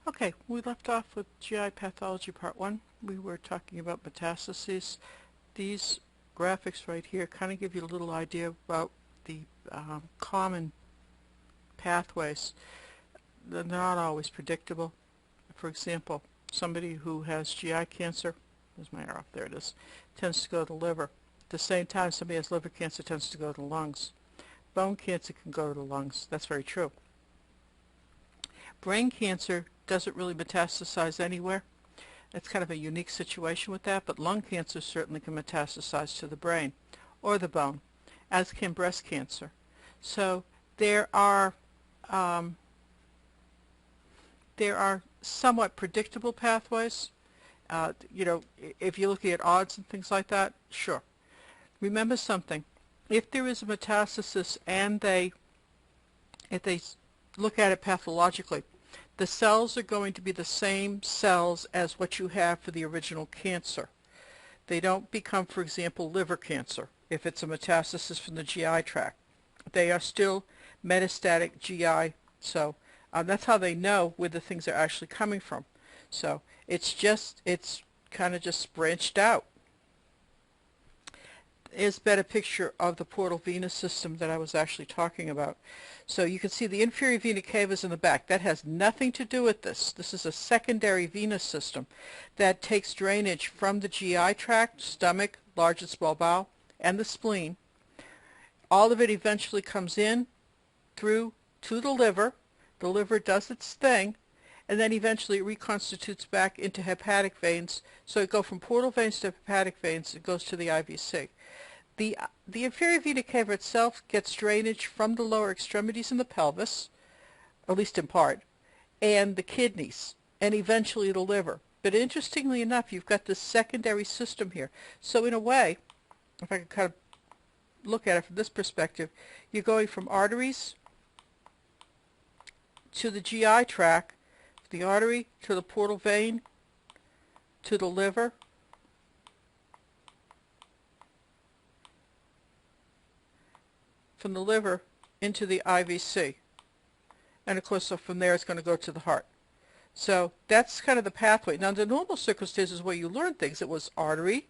Okay, we left off with GI pathology part 1. We were talking about metastases. These graphics right here kind of give you a little idea about the common pathways. They're not always predictable. For example, somebody who has GI cancer, there's my arrow, there it is, tends to go to the liver. At the same time, somebody has liver cancer tends to go to the lungs. Bone cancer can go to the lungs. That's very true. Brain cancer doesn't really metastasize anywhere. It's kind of a unique situation with that, but lung cancer certainly can metastasize to the brain or the bone, as can breast cancer. So there are somewhat predictable pathways. If you're looking at odds and things like that, sure. Remember something. If there is a metastasis and if they look at it pathologically, the cells are going to be the same cells as what you have for the original cancer. They don't become, for example, liver cancer if it's a metastasis from the GI tract. They are still metastatic GI, so that's how they know where the things are actually coming from. So it's kind of just branched out. Here's a better picture of the portal venous system that I was actually talking about. So you can see the inferior vena cava is in the back. That has nothing to do with this. This is a secondary venous system that takes drainage from the GI tract, stomach, large and small bowel, and the spleen. All of it eventually comes in through to the liver. The liver does its thing, and then eventually it reconstitutes back into hepatic veins. So it goes from portal veins to hepatic veins. It goes to the IVC. The inferior vena cava itself gets drainage from the lower extremities in the pelvis, at least in part, and the kidneys, and eventually the liver. But interestingly enough, you've got this secondary system here. So in a way, if I can kind of look at it from this perspective, you're going from arteries to the GI tract, the artery to the portal vein, to the liver, from the liver into the IVC. And of course, so from there it's going to go to the heart. So that's kind of the pathway. Now, under normal circumstances where you learn things, it was artery,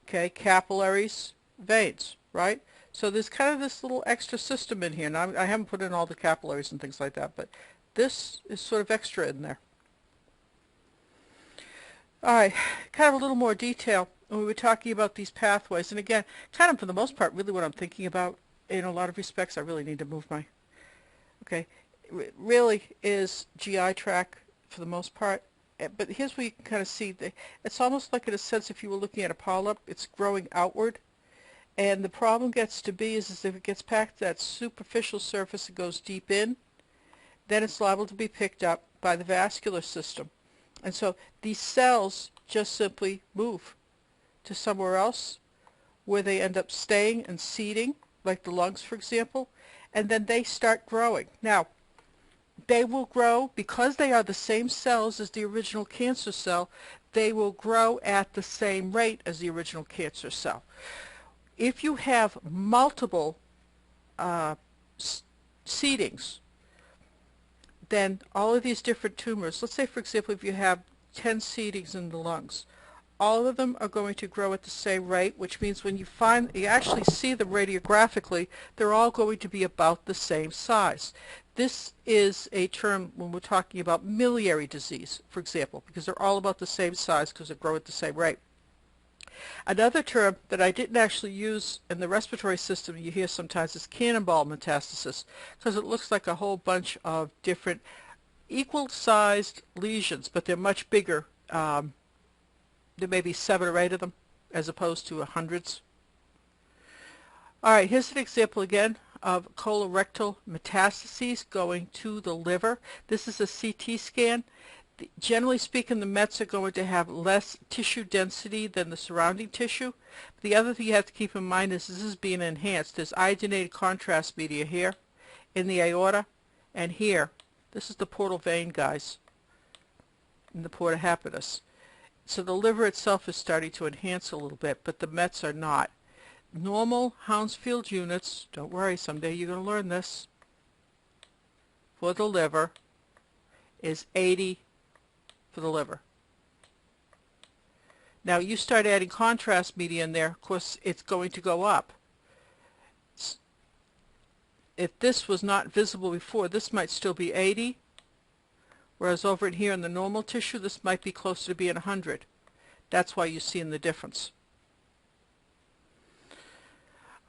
okay, capillaries, veins, right? So there's kind of this little extra system in here. Now, I haven't put in all the capillaries and things like that, but this is sort of extra in there. All right, kind of a little more detail when we were talking about these pathways. And again, kind of for the most part, really what I'm thinking about in a lot of respects, I really need to move my, okay, really is GI tract for the most part. But here's where you can kind of see, it's almost like in a sense if you were looking at a polyp, it's growing outward. And the problem gets to be is if it gets past that superficial surface and goes deep in, then it's liable to be picked up by the vascular system. And so these cells just simply move to somewhere else where they end up staying and seeding, like the lungs, for example, and then they start growing. Now, they will grow, because they are the same cells as the original cancer cell, they will grow at the same rate as the original cancer cell. If you have multiple seedings, then all of these different tumors, let's say, for example, if you have 10 seedings in the lungs, all of them are going to grow at the same rate, which means when you actually see them radiographically, they're all going to be about the same size. This is a term when we're talking about miliary disease, for example, because they're all about the same size because they grow at the same rate. Another term that I didn't actually use in the respiratory system you hear sometimes is cannonball metastasis, because it looks like a whole bunch of different equal-sized lesions, but they're much bigger. There may be 7 or 8 of them as opposed to hundreds. All right, here's an example again of colorectal metastases going to the liver. This is a CT scan. Generally speaking, the Mets are going to have less tissue density than the surrounding tissue. The other thing you have to keep in mind is this is being enhanced. There's iodinated contrast media here in the aorta and here. This is the portal vein, guys, in the porta hepatis. So the liver itself is starting to enhance a little bit, but the Mets are not. Normal Hounsfield units, don't worry, someday you're going to learn this, for the liver is 80 for the liver. Now you start adding contrast media in there, of course it's going to go up. If this was not visible before, this might still be 80, whereas over in here in the normal tissue, this might be closer to being 100. That's why you're seeing the difference.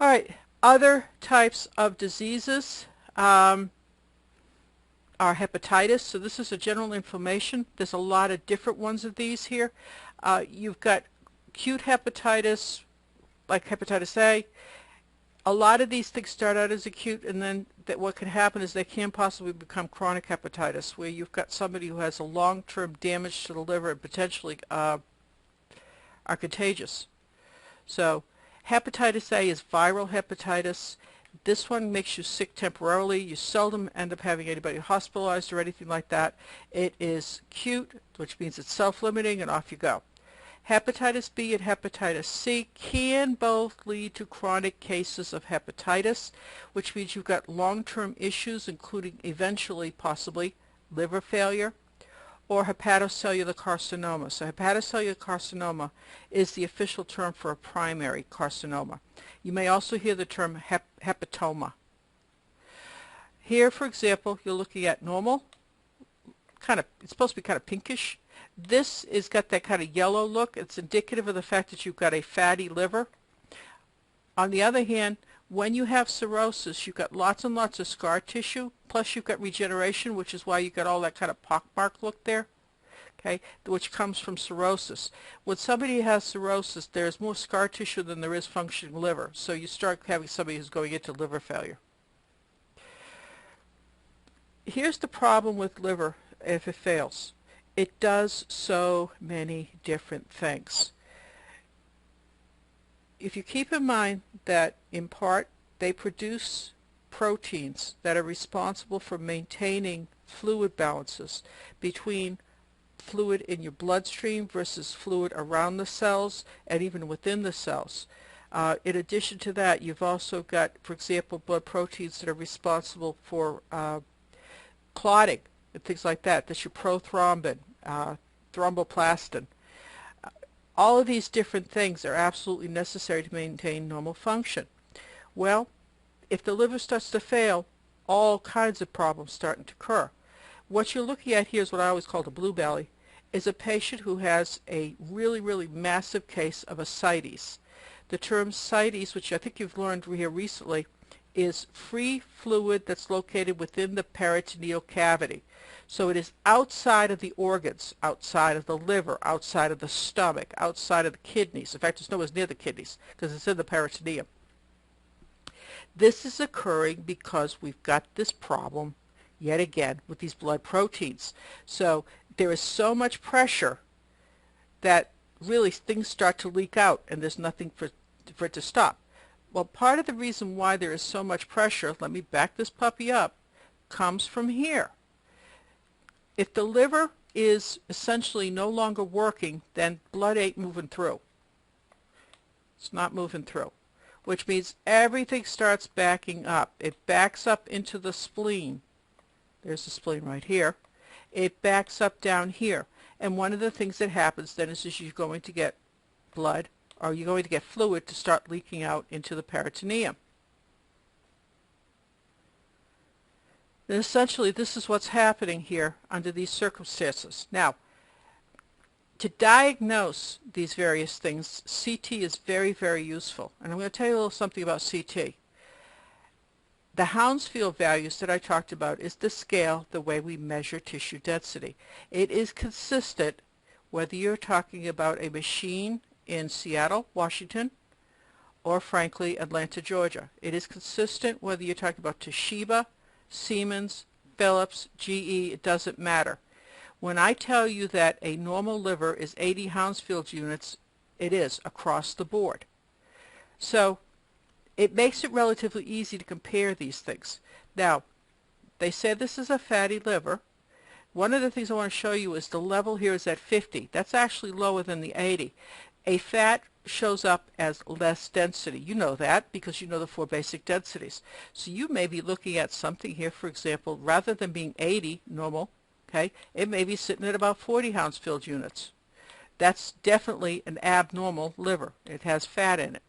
All right, other types of diseases are hepatitis. So this is a general inflammation. There's a lot of different ones of these here. You've got acute hepatitis, like hepatitis A. A lot of these things start out as acute, and then what can happen is they can possibly become chronic hepatitis, where you've got somebody who has a long-term damage to the liver and potentially are contagious. So hepatitis A is viral hepatitis. This one makes you sick temporarily. You seldom end up having anybody hospitalized or anything like that. It is acute, which means it's self-limiting, and off you go. Hepatitis B and hepatitis C can both lead to chronic cases of hepatitis, which means you've got long-term issues, including eventually, possibly, liver failure or hepatocellular carcinoma. So hepatocellular carcinoma is the official term for a primary carcinoma. You may also hear the term hepatoma. Here, for example, you're looking at normal, it's supposed to be kind of pinkish. This has got that kind of yellow look. It's indicative of the fact that you've got a fatty liver. On the other hand, when you have cirrhosis, you've got lots and lots of scar tissue, plus you've got regeneration, which is why you've got all that kind of pockmark look there, okay, which comes from cirrhosis. When somebody has cirrhosis, there's more scar tissue than there is functioning liver, so you start having somebody who's going into liver failure. Here's the problem with liver if it fails. It does so many different things. If you keep in mind that in part they produce proteins that are responsible for maintaining fluid balances between fluid in your bloodstream versus fluid around the cells and even within the cells. In addition to that, you've also got, for example, blood proteins that are responsible for clotting and things like that. That's your prothrombin, thromboplastin. All of these different things are absolutely necessary to maintain normal function. Well, if the liver starts to fail, all kinds of problems start to occur. What you're looking at here is what I always call a blue belly, is a patient who has a really, really massive case of ascites. The term ascites, which I think you've learned here recently, is free fluid that's located within the peritoneal cavity. So it is outside of the organs, outside of the liver, outside of the stomach, outside of the kidneys. In fact, it's nowhere near the kidneys because it's in the peritoneum. This is occurring because we've got this problem, yet again, with these blood proteins. So there is so much pressure that really things start to leak out and there's nothing for it to stop. Well, part of the reason why there is so much pressure, let me back this puppy up, comes from here. If the liver is essentially no longer working, then blood ain't moving through. It's not moving through, which means everything starts backing up. It backs up into the spleen. There's the spleen right here. It backs up down here. And one of the things that happens then is you're going to get blood, or you're going to get fluid to start leaking out into the peritoneum. And essentially, this is what's happening here under these circumstances. Now, to diagnose these various things, CT is very, very useful. And I'm going to tell you a little something about CT. The Hounsfield values that I talked about is the scale, the way we measure tissue density. It is consistent whether you're talking about a machine in Seattle, Washington, or frankly, Atlanta, Georgia. It is consistent whether you're talking about Toshiba, Siemens, Philips, GE, it doesn't matter. When I tell you that a normal liver is 80 Hounsfield units, it is across the board. So it makes it relatively easy to compare these things. Now, they say this is a fatty liver. One of the things I want to show you is the level here is at 50. That's actually lower than the 80. A fat shows up as less density. You know that because you know the 4 basic densities. So you may be looking at something here, for example, rather than being 80 normal, Okay, it may be sitting at about 40 Hounsfield units. That's definitely an abnormal liver. It has fat in it.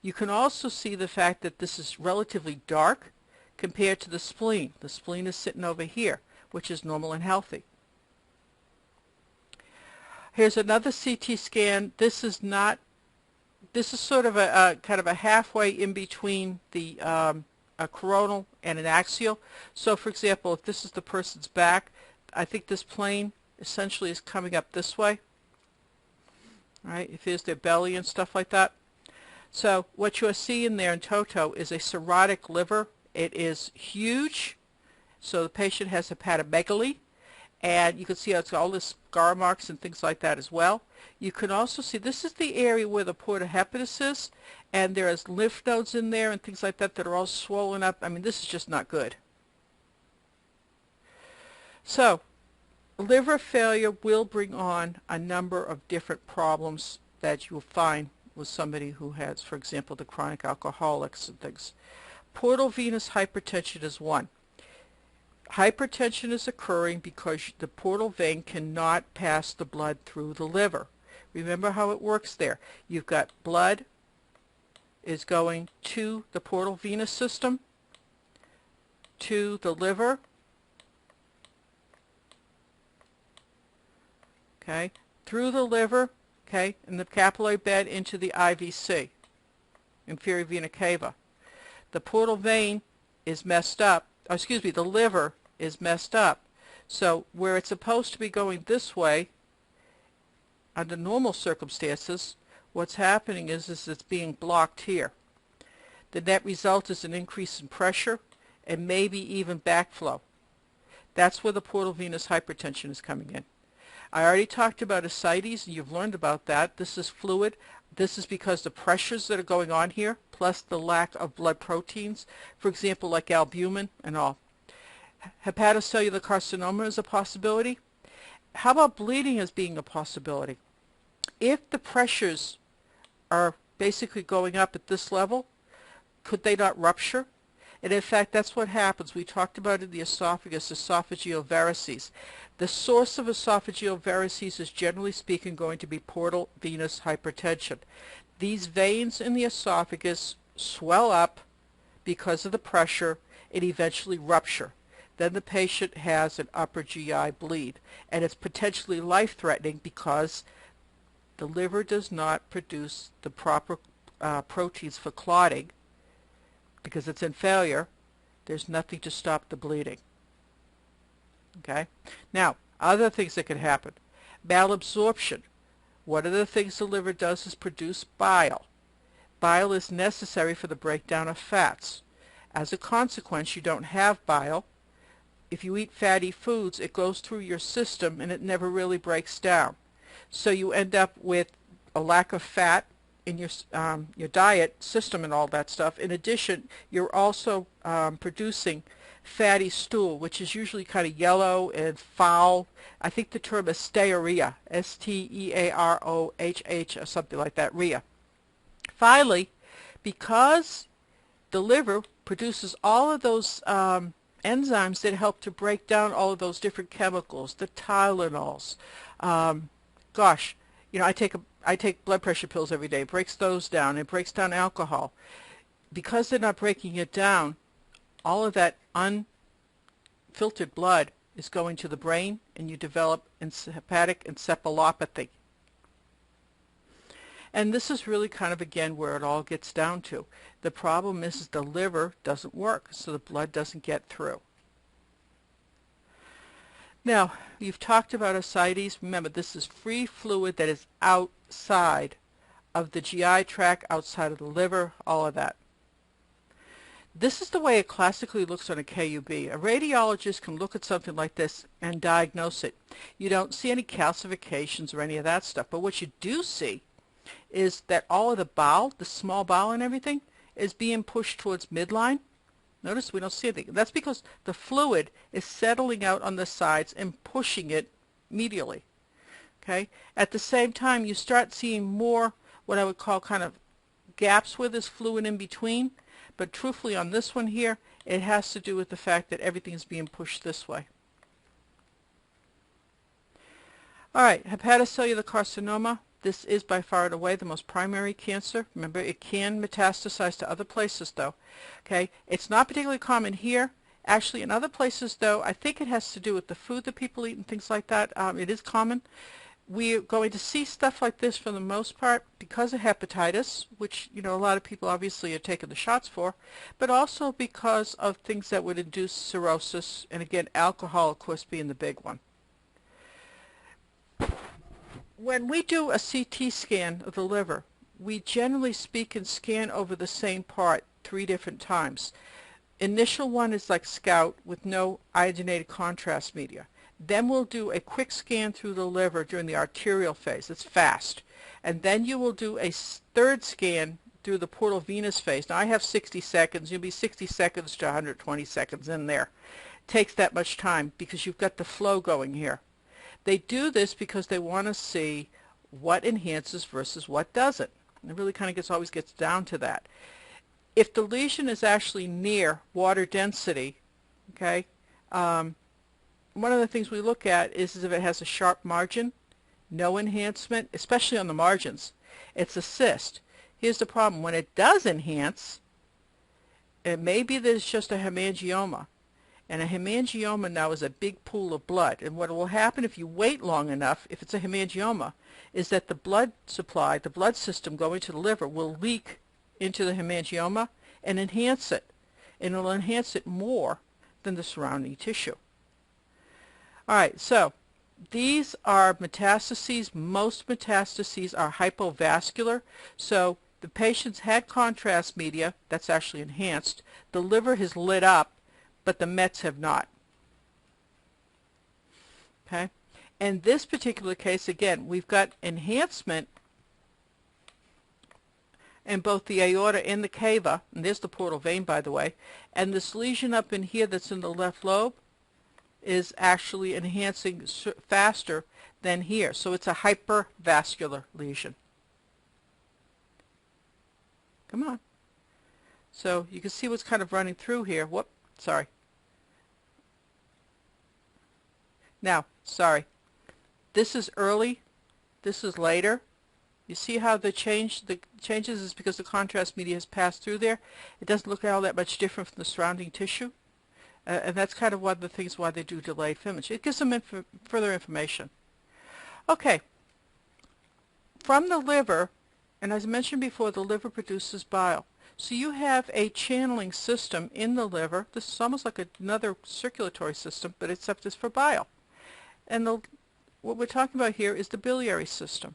You can also see the fact that this is relatively dark compared to the spleen. The spleen is sitting over here, which is normal and healthy. Here's another CT scan. This is sort of a kind of a halfway in between the a coronal and an axial. So for example, if this is the person's back, I think this plane essentially is coming up this way. Right? If there's their belly and stuff like that. So what you're seeing there in toto is a cirrhotic liver. It is huge. So the patient has hepatomegaly. And you can see it's all this scar marks and things like that as well. You can also see this is the area where the porta hepatis is, and there's lymph nodes in there and things like that that are all swollen up. I mean, this is just not good. So liver failure will bring on a number of different problems that you will find with somebody who has, for example, the chronic alcoholics and things. Portal venous hypertension is one. Hypertension is occurring because the portal vein cannot pass the blood through the liver. Remember how it works there. You've got blood is going to the portal venous system, to the liver, okay, through the liver, okay, and the capillary bed into the IVC, inferior vena cava. The portal vein is messed up, or excuse me, the liver is messed up. So where it's supposed to be going this way, under normal circumstances, what's happening is it's being blocked here. The net result is an increase in pressure and maybe even backflow. That's where the portal venous hypertension is coming in. I already talked about ascites, and you've learned about that. This is fluid. This is because the pressures that are going on here, plus the lack of blood proteins, for example, like albumin and all. Hepatocellular carcinoma is a possibility. How about bleeding as being a possibility? If the pressures are basically going up at this level, could they not rupture? And in fact, that's what happens. We talked about in the esophagus, esophageal varices. The source of esophageal varices is generally speaking going to be portal venous hypertension. These veins in the esophagus swell up because of the pressure and eventually rupture. Then the patient has an upper GI bleed, and it's potentially life-threatening because the liver does not produce the proper proteins for clotting because it's in failure. There's nothing to stop the bleeding. Okay? Now, other things that could happen. Malabsorption. One of the things the liver does is produce bile. Bile is necessary for the breakdown of fats. As a consequence, you don't have bile. If you eat fatty foods, it goes through your system and it never really breaks down. So you end up with a lack of fat in your diet system and all that stuff. In addition, you're also producing fatty stool, which is usually kind of yellow and foul. I think the term is stearohh, S-T-E-A-R-O-H-H, or something like that, rhea. Finally, because the liver produces all of those enzymes that help to break down all of those different chemicals, the Tylenols. Gosh, you know, I take blood pressure pills every day. It breaks those down. It breaks down alcohol. Because they're not breaking it down, all of that unfiltered blood is going to the brain, and you develop hepatic encephalopathy. And this is really kind of, again, where it all gets down to. The problem is the liver doesn't work, so the blood doesn't get through. Now, you've talked about ascites. Remember, this is free fluid that is outside of the GI tract, outside of the liver, all of that. This is the way it classically looks on a KUB. A radiologist can look at something like this and diagnose it. You don't see any calcifications or any of that stuff, but what you do see is that all of the bowel, the small bowel and everything, is being pushed towards midline. Notice we don't see anything. That's because the fluid is settling out on the sides and pushing it medially. Okay? At the same time, you start seeing more what I would call kind of gaps where there's fluid in between. But truthfully, on this one here, it has to do with the fact that everything is being pushed this way. All right, hepatocellular carcinoma. This is by far and away the most primary cancer. Remember, it can metastasize to other places, though. Okay, it's not particularly common here. Actually, in other places, though, I think it has to do with the food that people eat and things like that. It is common. We're going to see stuff like this for the most part because of hepatitis, which, a lot of people obviously are taking the shots for, but also because of things that would induce cirrhosis, and again, alcohol, of course, being the big one. When we do a CT scan of the liver, we generally speak and scan over the same part 3 different times. Initial one is like scout with no iodinated contrast media. Then we'll do a quick scan through the liver during the arterial phase. It's fast. And then you will do a third scan through the portal venous phase. Now I have 60 seconds. You'll be 60 seconds to 120 seconds in there. It takes that much time because you've got the flow going here. They do this because they want to see what enhances versus what doesn't. And it really kind of always gets down to that. If the lesion is actually near water density, okay, one of the things we look at is if it has a sharp margin, no enhancement, especially on the margins. It's a cyst. Here's the problem. When it does enhance, it may be that it's just a hemangioma. And a hemangioma now is a big pool of blood. And what will happen if you wait long enough, if it's a hemangioma, is that the blood supply, the blood system going to the liver will leak into the hemangioma and enhance it. And it'll enhance it more than the surrounding tissue. All right, so these are metastases. Most metastases are hypovascular. So the patient's had contrast media, that's actually enhanced. The liver has lit up, but the Mets have not. Okay? In this particular case, again, we've got enhancement in both the aorta and the cava, and there's the portal vein, by the way, and this lesion up in here that's in the left lobe is actually enhancing faster than here. So it's a hypervascular lesion. Come on. So you can see what's kind of running through here. Whoop, sorry. Now, sorry. This is early. This is later. You see how the changes is because the contrast media has passed through there. It doesn't look all that much different from the surrounding tissue. And that's kind of one of the things why they do delayed image. It gives them further information. Okay. From the liver, and as I mentioned before, the liver produces bile. So you have a channeling system in the liver. This is almost like another circulatory system, but except it's for bile. And what we're talking about here is the biliary system.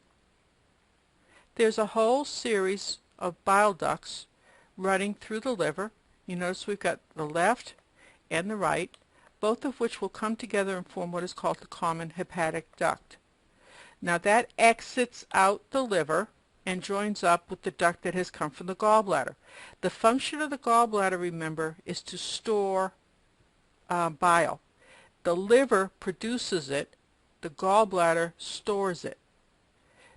There's a whole series of bile ducts running through the liver. You notice we've got the left and the right, both of which will come together and form what is called the common hepatic duct. Now that exits out the liver and joins up with the duct that has come from the gallbladder. The function of the gallbladder, remember, is to store bile. The liver produces it, the gallbladder stores it.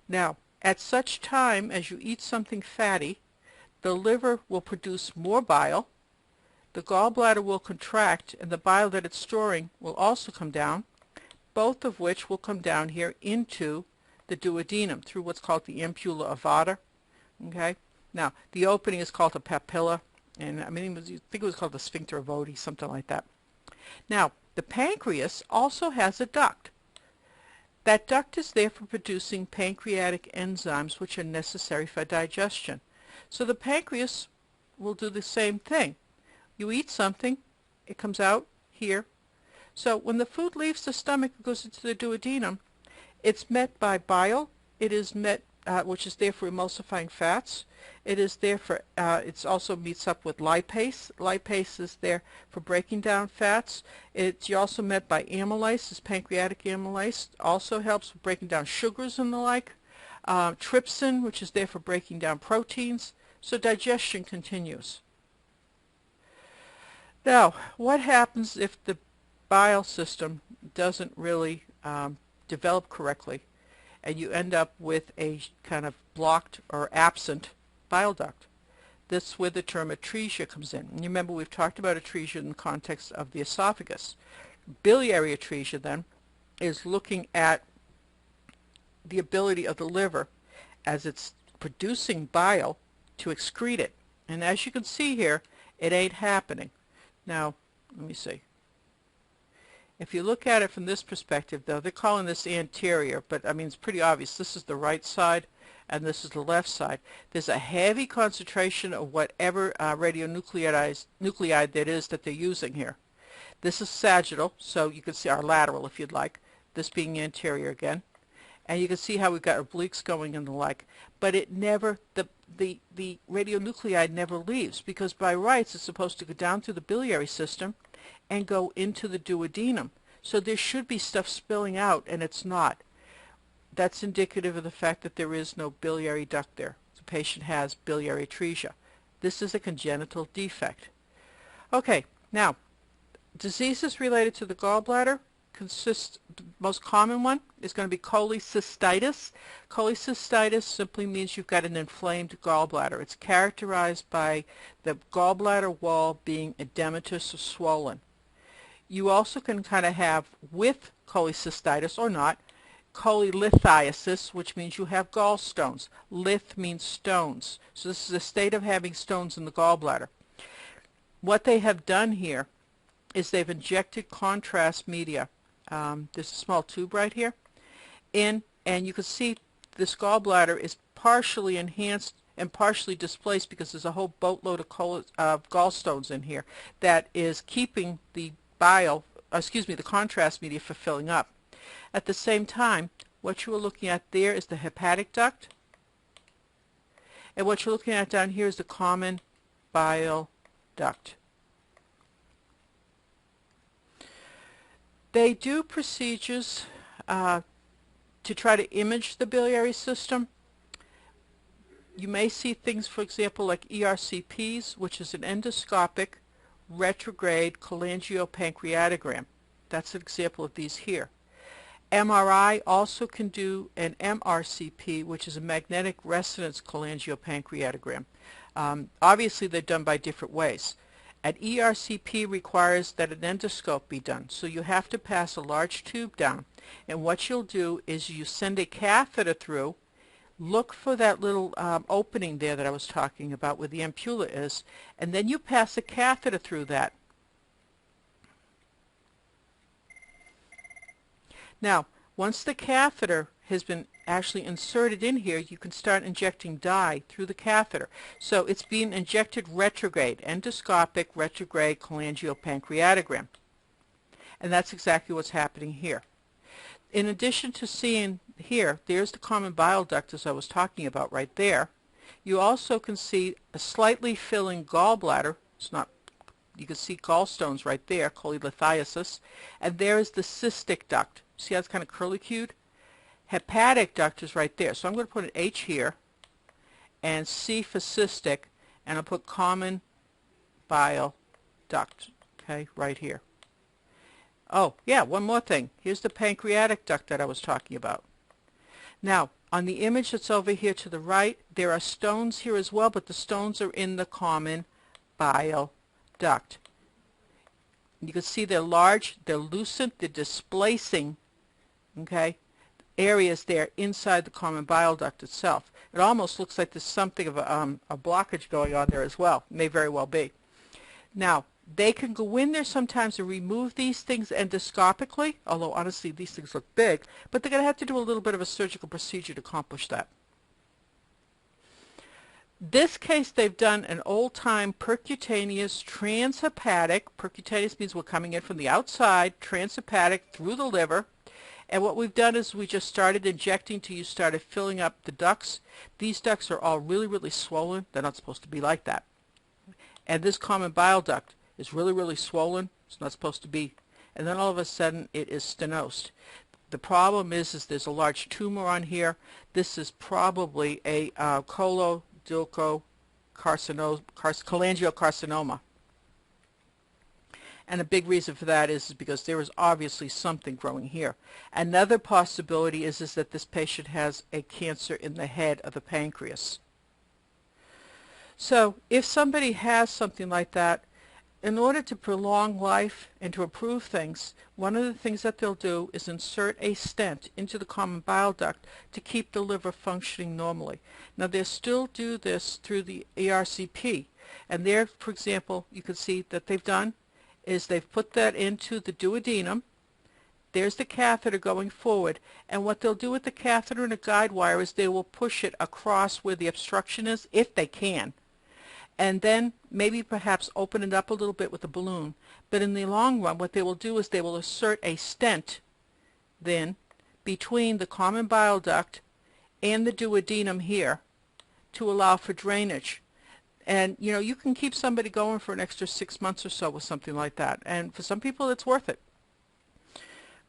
Now, at such time as you eat something fatty, the liver will produce more bile, the gallbladder will contract, and the bile that it's storing will also come down, both of which will come down here into the duodenum through what's called the ampulla of Vater. Okay? Now, the opening is called a papilla, and I think it was called the sphincter of Oddi, something like that. Now, the pancreas also has a duct. That duct is there for producing pancreatic enzymes which are necessary for digestion. So the pancreas will do the same thing. You eat something, it comes out here. So when the food leaves the stomach and goes into the duodenum, it's met by bile. It is met, which is there for emulsifying fats. It is there for, it also meets up with lipase. Lipase is there for breaking down fats. You're also met by amylase. This pancreatic amylase also helps with breaking down sugars and the like. Trypsin, which is there for breaking down proteins. So digestion continues. Now, what happens if the bile system doesn't really develop correctly and you end up with a kind of blocked or absent bile duct? That's where the term atresia comes in. And you remember we've talked about atresia in the context of the esophagus. Biliary atresia then is looking at the ability of the liver, as it's producing bile, to excrete it. And as you can see here, it ain't happening. Now, let me see. If you look at it from this perspective, though, they're calling this anterior, but I mean, it's pretty obvious. This is the right side, and this is the left side. There's a heavy concentration of whatever radionuclide that is that they're using here. This is sagittal, so you can see our lateral if you'd like, this being anterior again. And you can see how we've got obliques going and the like. But it never, the radionuclide never leaves, because by rights it's supposed to go down through the biliary system and go into the duodenum. So there should be stuff spilling out, and it's not. That's indicative of the fact that there is no biliary duct there. The patient has biliary atresia. This is a congenital defect. Okay, now, diseases related to the gallbladder consist, the most common one is going to be cholecystitis. Cholecystitis simply means you've got an inflamed gallbladder. It's characterized by the gallbladder wall being edematous or swollen. You also can kind of have, with cholecystitis or not, cholelithiasis, which means you have gallstones. Lith means stones. So this is a state of having stones in the gallbladder. What they have done here is they've injected contrast media. There's a small tube right here and you can see this gallbladder is partially enhanced and partially displaced because there's a whole boatload of gallstones in here that is keeping the the contrast media from filling up. At the same time, what you are looking at there is the hepatic duct, and what you're looking at down here is the common bile duct. They do procedures to try to image the biliary system. You may see things, for example, like ERCPs, which is an endoscopic retrograde cholangiopancreatogram. That's an example of these here. MRI also can do an MRCP, which is a magnetic resonance cholangiopancreatogram. Obviously, they're done by different ways. An ERCP requires that an endoscope be done, so you have to pass a large tube down. And what you'll do is you send a catheter through, look for that little opening there that I was talking about where the ampulla is, and then you pass a catheter through that. Now, once the catheter has been actually inserted in here, you can start injecting dye through the catheter. So it's being injected retrograde, endoscopic retrograde cholangiopancreatogram. And that's exactly what's happening here. In addition to seeing here, there's the common bile duct as I was talking about right there. You also can see a slightly filling gallbladder. It's not, you can see gallstones right there, cholelithiasis. And there is the cystic duct. See how it's kind of curlicued? Hepatic duct is right there. So I'm going to put an H here and C for cystic, and I'll put common bile duct, okay, right here. Oh, yeah, one more thing. Here's the pancreatic duct that I was talking about. Now, on the image that's over here to the right, there are stones here as well, but the stones are in the common bile duct. You can see they're large, they're lucent, they're displacing, okay, areas there inside the common bile duct itself. It almost looks like there's something of a blockage going on there as well. May very well be. Now, they can go in there sometimes and remove these things endoscopically, although honestly these things look big, but they're going to have to do a little bit of a surgical procedure to accomplish that. This case, they've done an old-time percutaneous transhepatic. Percutaneous means we're coming in from the outside, transhepatic through the liver. And what we've done is we just started injecting till you started filling up the ducts. These ducts are all really, really swollen. They're not supposed to be like that. And this common bile duct is really, really swollen. It's not supposed to be. And then all of a sudden it is stenosed. The problem is there's a large tumor on here. This is probably a cholangiocarcinoma. And a big reason for that is because there is obviously something growing here. Another possibility is that this patient has a cancer in the head of the pancreas. So if somebody has something like that, in order to prolong life and to improve things, one of the things that they'll do is insert a stent into the common bile duct to keep the liver functioning normally. Now they still do this through the ERCP, and there, for example, you can see that they've done is they've put that into the duodenum. There's the catheter going forward, and what they'll do with the catheter and a guide wire is they will push it across where the obstruction is, if they can, and then maybe perhaps open it up a little bit with a balloon. But in the long run, what they will do is they will insert a stent then between the common bile duct and the duodenum here to allow for drainage. And you know, you can keep somebody going for an extra 6 months or so with something like that, and for some people it's worth it.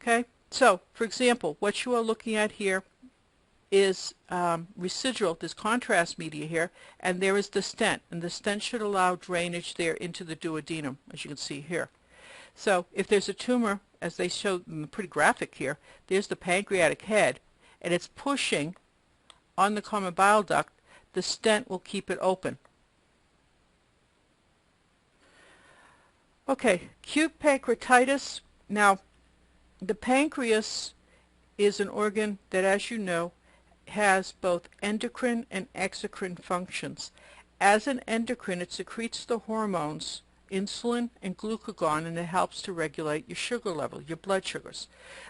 Okay, so for example, what you are looking at here is residual, there's contrast media here, and there is the stent, and the stent should allow drainage there into the duodenum, as you can see here. So if there's a tumor, as they showed in the pretty graphic here, there's the pancreatic head, and it's pushing on the common bile duct, the stent will keep it open. Okay, acute pancreatitis. Now, the pancreas is an organ that, as you know, has both endocrine and exocrine functions. As an endocrine, it secretes the hormones, insulin and glucagon, and it helps to regulate your sugar level, your blood sugars.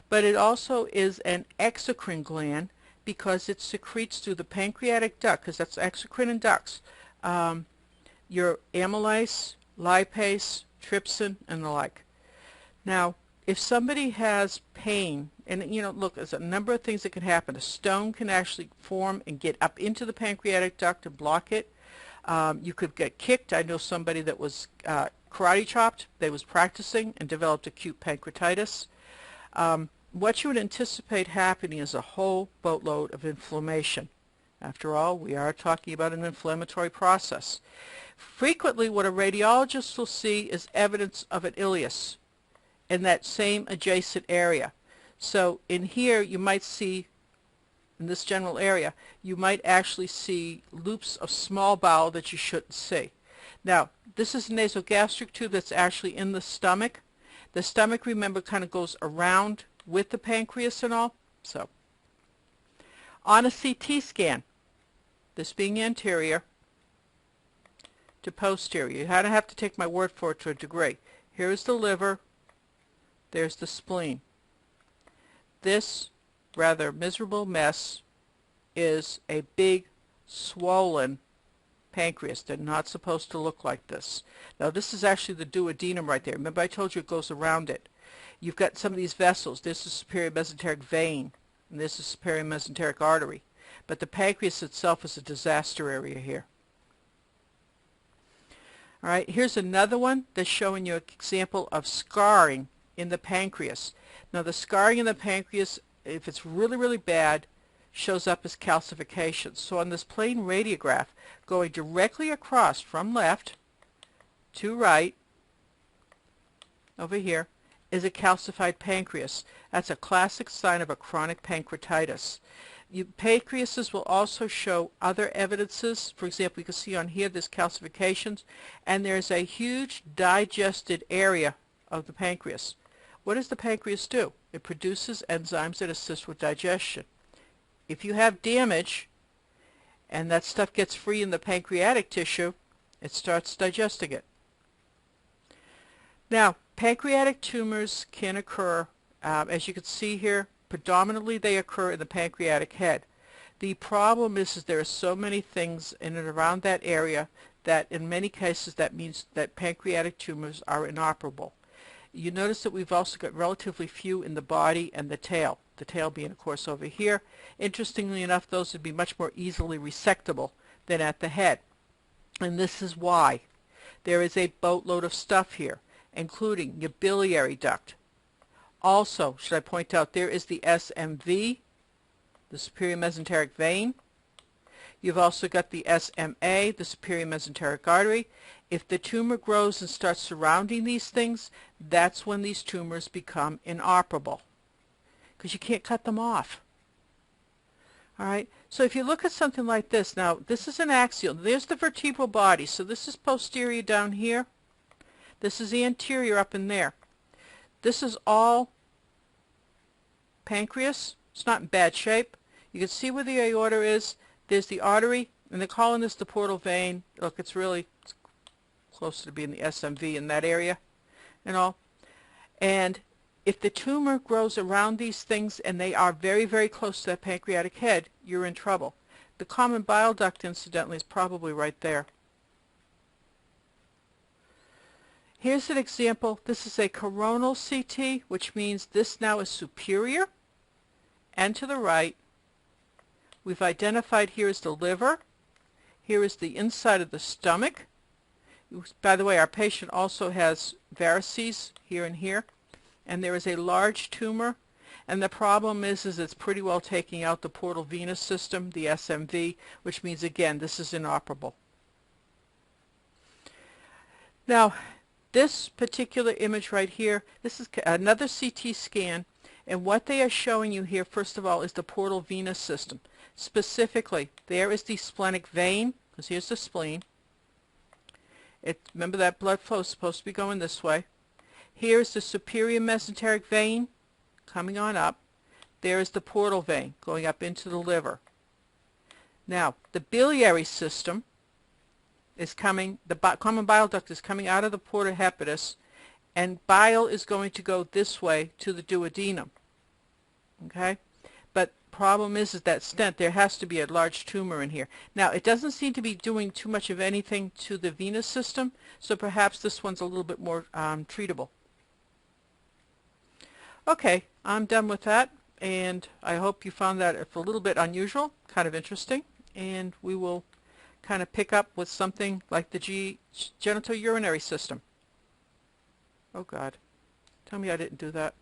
But it also is an exocrine gland because it secretes through the pancreatic duct, because that's exocrine and ducts, your amylase, lipase, trypsin, and the like. Now, if somebody has pain, and you know, look, there's a number of things that can happen. A stone can actually form and get up into the pancreatic duct and block it. You could get kicked. I know somebody that was karate chopped. They was practicing and developed acute pancreatitis. What you would anticipate happening is a whole boatload of inflammation. After all, we are talking about an inflammatory process. Frequently, what a radiologist will see is evidence of an ileus in that same adjacent area. So in here, you might see, in this general area, you might actually see loops of small bowel that you shouldn't see. Now, this is a nasogastric tube that's actually in the stomach. The stomach, remember, kind of goes around with the pancreas and all. So, on a CT scan, this being anterior to posterior, you kind of have to take my word for it to a degree. Here's the liver. There's the spleen. This rather miserable mess is a big, swollen pancreas. They're not supposed to look like this. Now, this is actually the duodenum right there. Remember, I told you it goes around it. You've got some of these vessels. This is superior mesenteric vein, and this is superior mesenteric artery. But the pancreas itself is a disaster area here. All right, here's another one that's showing you an example of scarring in the pancreas. Now, the scarring in the pancreas, if it's really, really bad, shows up as calcification. So on this plain radiograph, going directly across from left to right, over here, is a calcified pancreas. That's a classic sign of a chronic pancreatitis. Pancreases will also show other evidences. For example, you can see on here there's calcifications, and there's a huge digested area of the pancreas. What does the pancreas do? It produces enzymes that assist with digestion. If you have damage and that stuff gets free in the pancreatic tissue, it starts digesting it. Now, pancreatic tumors can occur, as you can see here, predominantly they occur in the pancreatic head. The problem is there are so many things in and around that area that in many cases that means that pancreatic tumors are inoperable. You notice that we've also got relatively few in the body and the tail being, of course, over here. Interestingly enough, those would be much more easily resectable than at the head. And this is why. There is a boatload of stuff here, including your biliary duct. Also, should I point out, there is the SMV, the superior mesenteric vein. You've also got the SMA, the superior mesenteric artery. If the tumor grows and starts surrounding these things, that's when these tumors become inoperable, because you can't cut them off. All right, so if you look at something like this, now this is an axial. There's the vertebral body, so this is posterior down here. This is the anterior up in there. This is all pancreas. It's not in bad shape. You can see where the aorta is. There's the artery, and they're calling this the portal vein. Look, it's really close to being the SMV in that area and all. And if the tumor grows around these things and they are very, very close to that pancreatic head, you're in trouble. The common bile duct, incidentally, is probably right there. Here's an example. This is a coronal CT, which means this now is superior and to the right. We've identified here is the liver. Here is the inside of the stomach. By the way, our patient also has varices here and here. And there is a large tumor. And the problem is it's pretty well taking out the portal venous system, the SMV, which means, again, this is inoperable. Now, this particular image right here, this is another CT scan. And what they are showing you here, first of all, is the portal venous system. Specifically, there is the splenic vein, because here's the spleen. Remember that blood flow is supposed to be going this way. Here's the superior mesenteric vein coming on up. There is the portal vein going up into the liver. Now, the biliary system is coming, the common bile duct is coming out of the porta hepatis, and bile is going to go this way to the duodenum. Okay? But problem is that stent, there has to be a large tumor in here. Now, it doesn't seem to be doing too much of anything to the venous system, so perhaps this one's a little bit more treatable. Okay, I'm done with that, and I hope you found that a little bit unusual, kind of interesting, and we will kind of pick up with something like the genitourinary system. Oh God, tell me I didn't do that.